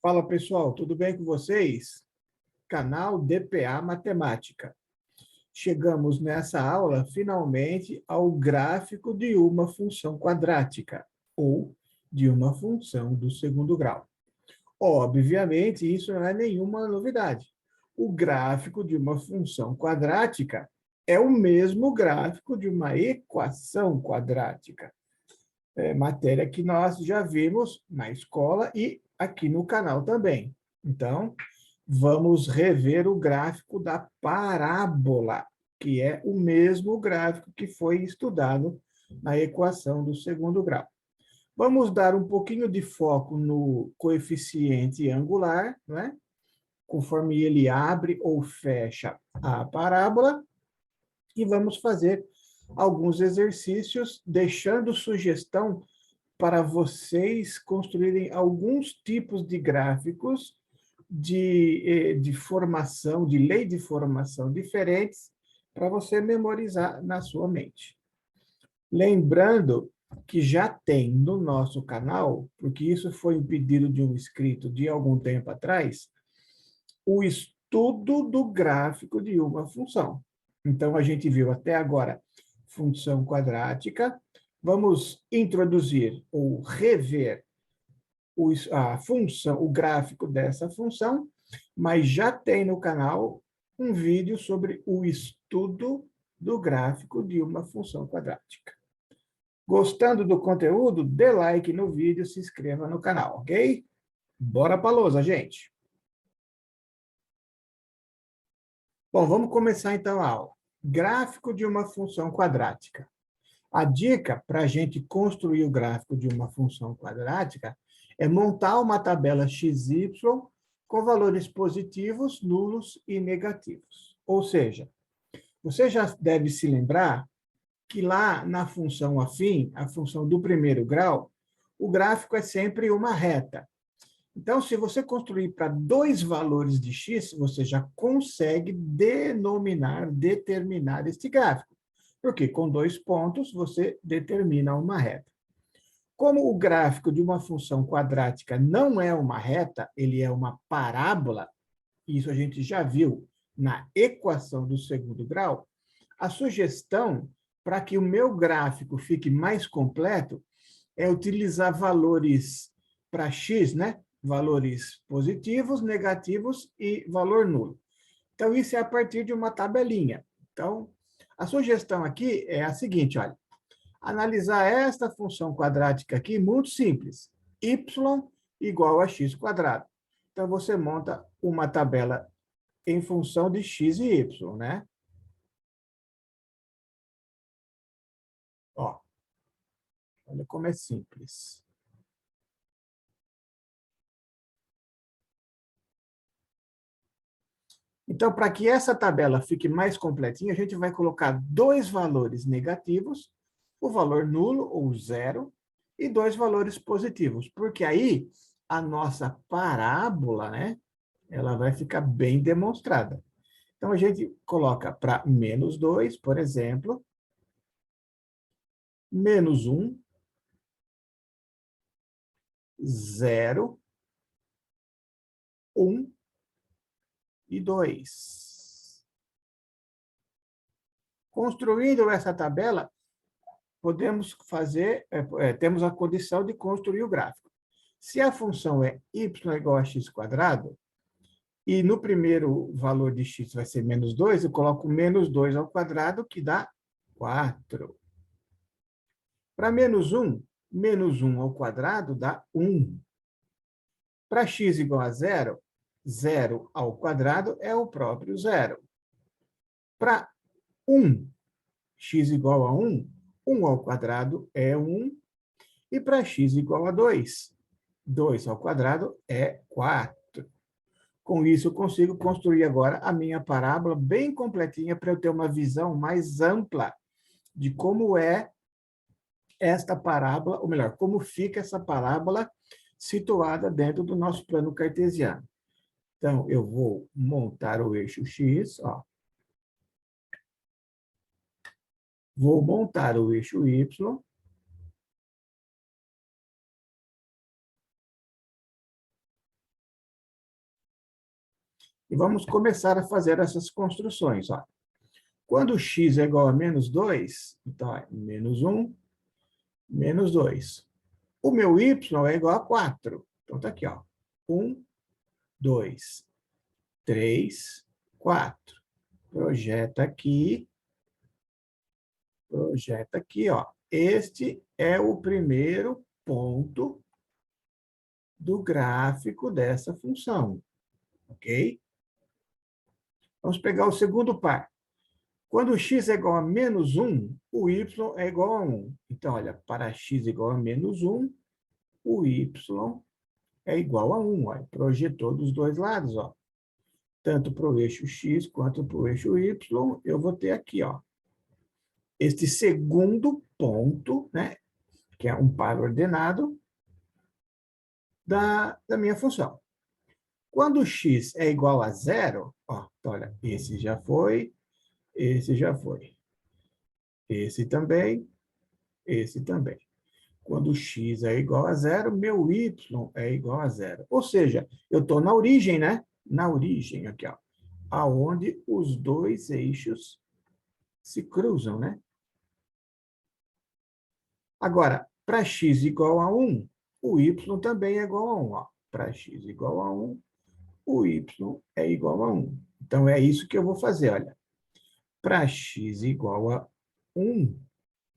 Fala pessoal, tudo bem com vocês? Canal DPA Matemática. Chegamos nessa aula, finalmente, ao gráfico de uma função quadrática, ou de uma função do segundo grau. Obviamente, isso não é nenhuma novidade. O gráfico de uma função quadrática é o mesmo gráfico de uma equação quadrática. É matéria que nós já vimos na escola e aqui no canal também. Então, vamos rever o gráfico da parábola, que é o mesmo gráfico que foi estudado na equação do segundo grau. Vamos dar um pouquinho de foco no coeficiente angular, né? Conforme ele abre ou fecha a parábola, e vamos fazer alguns exercícios, deixando sugestão para vocês construírem alguns tipos de gráficos de formação, de lei de formação diferentes, para você memorizar na sua mente. Lembrando que já tem no nosso canal, porque isso foi um pedido de um inscrito de algum tempo atrás, o estudo do gráfico de uma função. Então, a gente viu até agora função quadrática. Vamos introduzir ou rever a função, o gráfico dessa função, mas já tem no canal um vídeo sobre o estudo do gráfico de uma função quadrática. Gostando do conteúdo, dê like no vídeo, se inscreva no canal, ok? Bora para a lousa, gente! Bom, vamos começar então a aula. Gráfico de uma função quadrática. A dica para a gente construir o gráfico de uma função quadrática é montar uma tabela XY com valores positivos, nulos e negativos. Ou seja, você já deve se lembrar que lá na função afim, a função do primeiro grau, o gráfico é sempre uma reta. Então, se você construir para dois valores de x, você já consegue determinar este gráfico. Porque com 2 pontos, você determina uma reta. Como o gráfico de uma função quadrática não é uma reta, ele é uma parábola, isso a gente já viu na equação do segundo grau, a sugestão para que o meu gráfico fique mais completo é utilizar valores para x, né? Valores positivos, negativos e valor nulo. Então, isso é a partir de uma tabelinha. Então, a sugestão aqui é a seguinte, olha. Analisar esta função quadrática aqui, muito simples. Y igual a x quadrado. Então, você monta uma tabela em função de x e y, né? Ó, olha como é simples. Então, para que essa tabela fique mais completinha, a gente vai colocar dois valores negativos, o valor nulo, ou zero, e dois valores positivos, porque aí a nossa parábola, né, ela vai ficar bem demonstrada. Então, a gente coloca para menos 2, por exemplo, menos 1, 0, 1 e 2. Construindo essa tabela, podemos fazer, temos a condição de construir o gráfico. Se a função é y igual a x quadrado, e no primeiro valor de x vai ser menos 2, eu coloco menos 2 ao quadrado, que dá 4. Para menos 1 ao quadrado dá 1. Para x igual a 0, 0 ao quadrado é o próprio zero. Para 1, x igual a 1, 1 ao quadrado é 1. E para x igual a 2, 2 ao quadrado é 4. Com isso, eu consigo construir agora a minha parábola bem completinha para eu ter uma visão mais ampla de como é esta parábola, ou melhor, como fica essa parábola situada dentro do nosso plano cartesiano. Então, eu vou montar o eixo X, ó. Vou montar o eixo Y. E vamos começar a fazer essas construções. Ó. Quando x é igual a menos 2, então é menos 1, menos 2. O meu y é igual a 4. Então está aqui, ó. 1, 2, 3, 4. Projeta aqui, ó. Este é o primeiro ponto do gráfico dessa função, ok? Vamos pegar o segundo par. Quando x é igual a menos 1, o y é igual a 1. Então, olha, para x igual a menos 1, o y é igual a 1. Olha, projetou dos dois lados, ó. Tanto para o eixo x quanto para o eixo y, eu vou ter aqui, ó, este segundo ponto, né, que é um par ordenado, da minha função. Quando x é igual a 0, ó, então, olha, esse já foi, esse já foi, esse também, esse também. Quando x é igual a 0, meu y é igual a 0. Ou seja, eu estou na origem, né? Na origem, aqui, ó, aonde os dois eixos se cruzam, né? Agora, para x igual a 1, o y também é igual a 1. Ó. Para x igual a 1, o y é igual a 1. Então, é isso que eu vou fazer, olha. Para x igual a 1,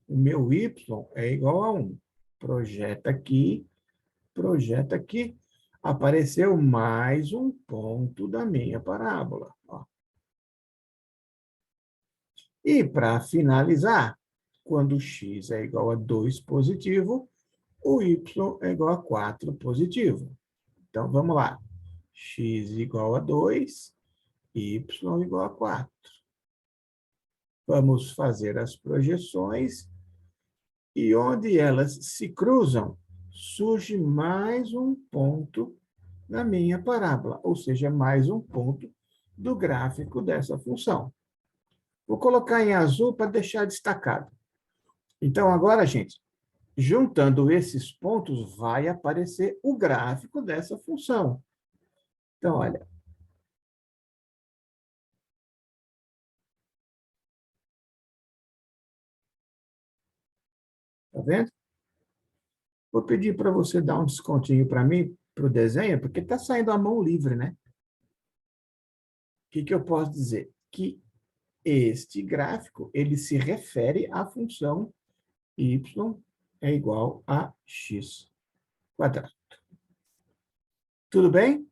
o meu y é igual a 1. Projeta aqui, projeta aqui. Apareceu mais um ponto da minha parábola. Ó. E, para finalizar, quando x é igual a 2 positivo, o y é igual a 4 positivo. Então, vamos lá. X igual a 2, y igual a 4. Vamos fazer as projeções e onde elas se cruzam, surge mais um ponto na minha parábola, ou seja, mais um ponto do gráfico dessa função. Vou colocar em azul para deixar destacado. Então, agora, gente, juntando esses pontos, vai aparecer o gráfico dessa função. Então, olha. Está vendo? Vou pedir para você dar um descontinho para mim, para o desenho, porque está saindo a mão livre, né? O que eu posso dizer? Que este gráfico, ele se refere à função y é igual a x quadrado. Tudo bem?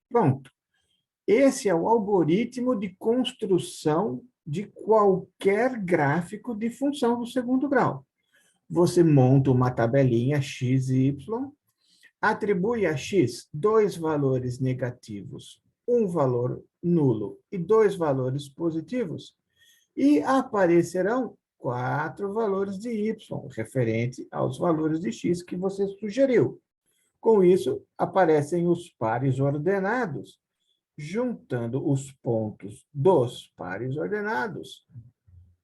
Pronto. Esse é o algoritmo de construção de qualquer gráfico de função do segundo grau. Você monta uma tabelinha x e y, atribui a x dois valores negativos, um valor nulo e dois valores positivos, e aparecerão 4 valores de y, referente aos valores de x que você sugeriu. Com isso, aparecem os pares ordenados. Juntando os pontos dos pares ordenados,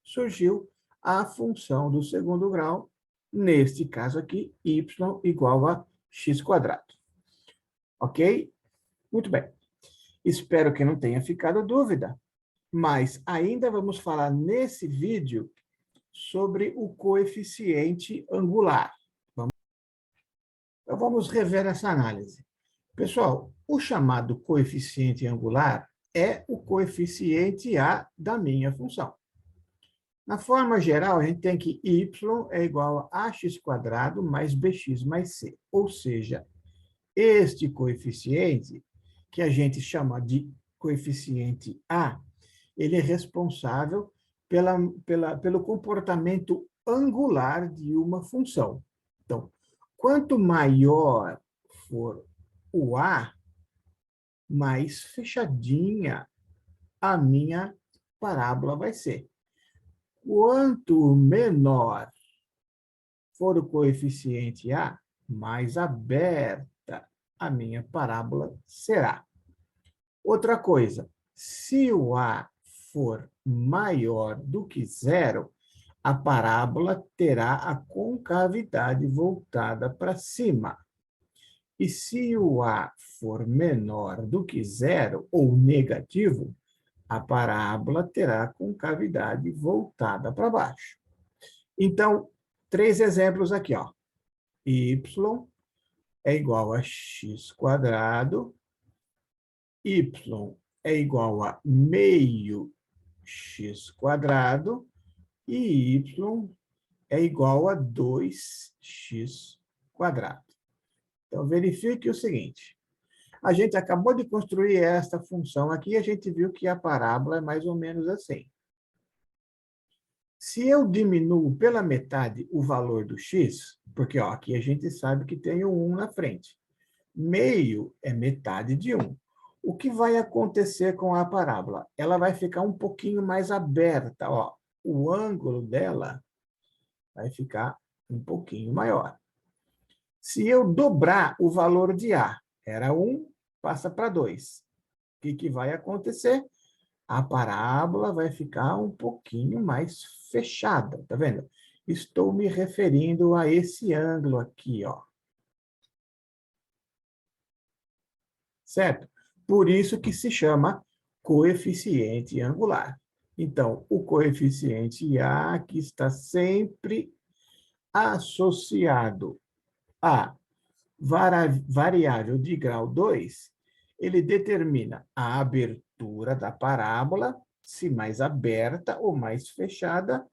surgiu a função do segundo grau, neste caso aqui, y igual a x quadrado. Ok? Muito bem. Espero que não tenha ficado dúvida, mas ainda vamos falar nesse vídeo sobre o coeficiente angular. Então, vamos rever essa análise. Pessoal, o chamado coeficiente angular é o coeficiente A da minha função. Na forma geral, a gente tem que y é igual a ax² mais bx mais c. Ou seja, este coeficiente, que a gente chama de coeficiente A, ele é responsável pelo comportamento angular de uma função. Então, quanto maior for o A, mais fechadinha a minha parábola vai ser. Quanto menor for o coeficiente A, mais aberta a minha parábola será. Outra coisa, se o A for maior do que zero, a parábola terá a concavidade voltada para cima. E se o A for menor do que zero ou negativo, a parábola terá concavidade voltada para baixo. Então, 3 exemplos aqui, ó. Y é igual a x quadrado, y é igual a meio x quadrado e y é igual a 2x quadrado. Então, verifique o seguinte. A gente acabou de construir esta função aqui e a gente viu que a parábola é mais ou menos assim. Se eu diminuo pela metade o valor do x, porque ó, aqui a gente sabe que tem o 1 na frente. Meio é metade de 1. O que vai acontecer com a parábola? Ela vai ficar um pouquinho mais aberta. Ó. O ângulo dela vai ficar um pouquinho maior. Se eu dobrar o valor de A, era 1, passa para 2. O que vai acontecer? A parábola vai ficar um pouquinho mais fechada, tá vendo? Estou me referindo a esse ângulo aqui, ó. Certo? Por isso que se chama coeficiente angular. Então, o coeficiente A, que está sempre associado a variável de grau 2, ele determina a abertura da parábola, se mais aberta ou mais fechada,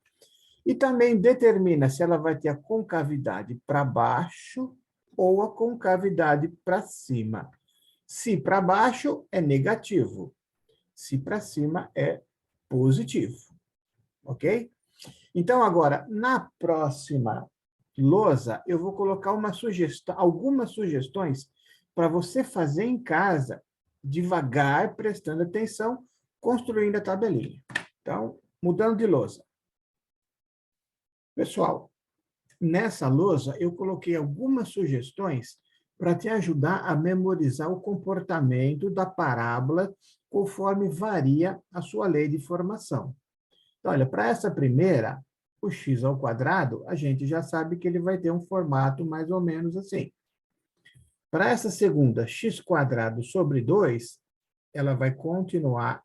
e também determina se ela vai ter a concavidade para baixo ou a concavidade para cima. Se para baixo é negativo, se para cima é positivo, ok? Então, agora, na próxima lousa, eu vou colocar algumas sugestões para você fazer em casa, devagar, prestando atenção, construindo a tabelinha. Então, mudando de lousa. Pessoal, nessa lousa eu coloquei algumas sugestões para te ajudar a memorizar o comportamento da parábola conforme varia a sua lei de formação. Então, olha, para essa primeira, o x ao quadrado, a gente já sabe que ele vai ter um formato mais ou menos assim. Para essa segunda, x quadrado sobre 2, ela vai continuar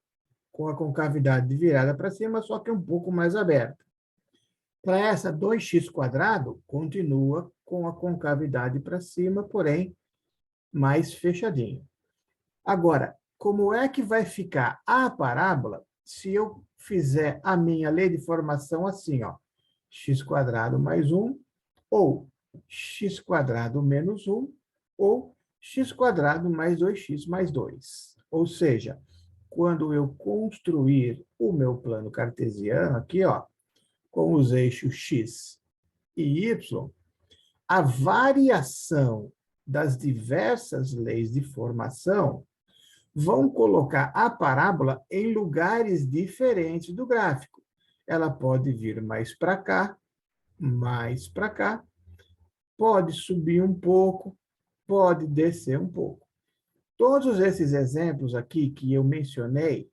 com a concavidade virada para cima, só que um pouco mais aberta. Para essa 2x quadrado, continua com a concavidade para cima, porém mais fechadinho. Agora, como é que vai ficar a parábola se eu fizer a minha lei de formação assim, ó, x quadrado mais 1, ou x quadrado menos 1, ou x quadrado mais 2x mais 2. Ou seja, quando eu construir o meu plano cartesiano aqui, ó, com os eixos x e y, a variação das diversas leis de formação vão colocar a parábola em lugares diferentes do gráfico. Ela pode vir mais para cá, pode subir um pouco, pode descer um pouco. Todos esses exemplos aqui que eu mencionei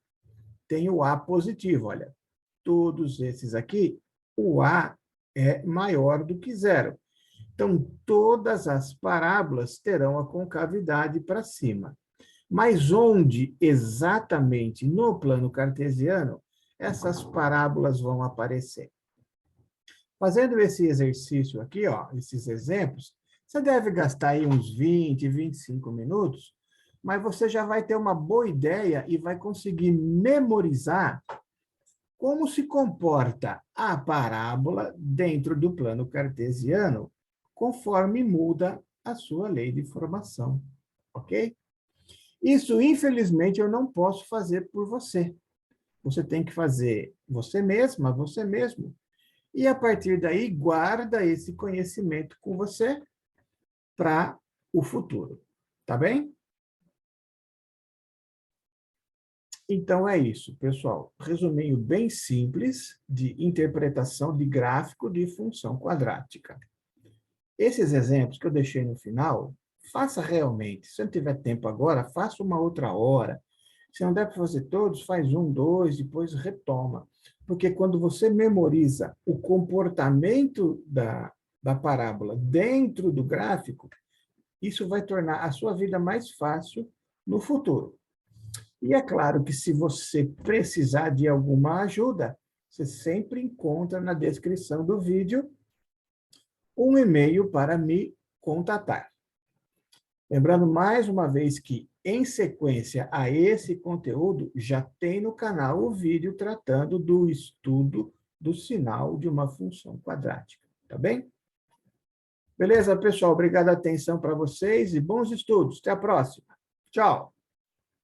têm o A positivo, olha. Todos esses aqui, o A é maior do que zero. Então, todas as parábolas terão a concavidade para cima. Mas onde exatamente no plano cartesiano essas parábolas vão aparecer? Fazendo esse exercício aqui, ó, esses exemplos, você deve gastar aí uns 20, 25 minutos, mas você já vai ter uma boa ideia e vai conseguir memorizar como se comporta a parábola dentro do plano cartesiano, conforme muda a sua lei de formação, ok? Isso, infelizmente, eu não posso fazer por você. Você tem que fazer você mesma, você mesmo. E, a partir daí, guarda esse conhecimento com você para o futuro. Tá bem? Então, é isso, pessoal. Resuminho bem simples de interpretação de gráfico de função quadrática. Esses exemplos que eu deixei no final, faça realmente. Se não tiver tempo agora, faça uma outra hora. Se não der para fazer todos, faz um, dois, depois retoma. Porque quando você memoriza o comportamento da parábola dentro do gráfico, Isso vai tornar a sua vida mais fácil no futuro. E é claro que se você precisar de alguma ajuda, você sempre encontra na descrição do vídeo um e-mail para me contatar. Lembrando mais uma vez que, em sequência a esse conteúdo, já tem no canal o vídeo tratando do estudo do sinal de uma função quadrática. Tá bem? Beleza, pessoal? Obrigado a atenção para vocês e bons estudos. Até a próxima. Tchau!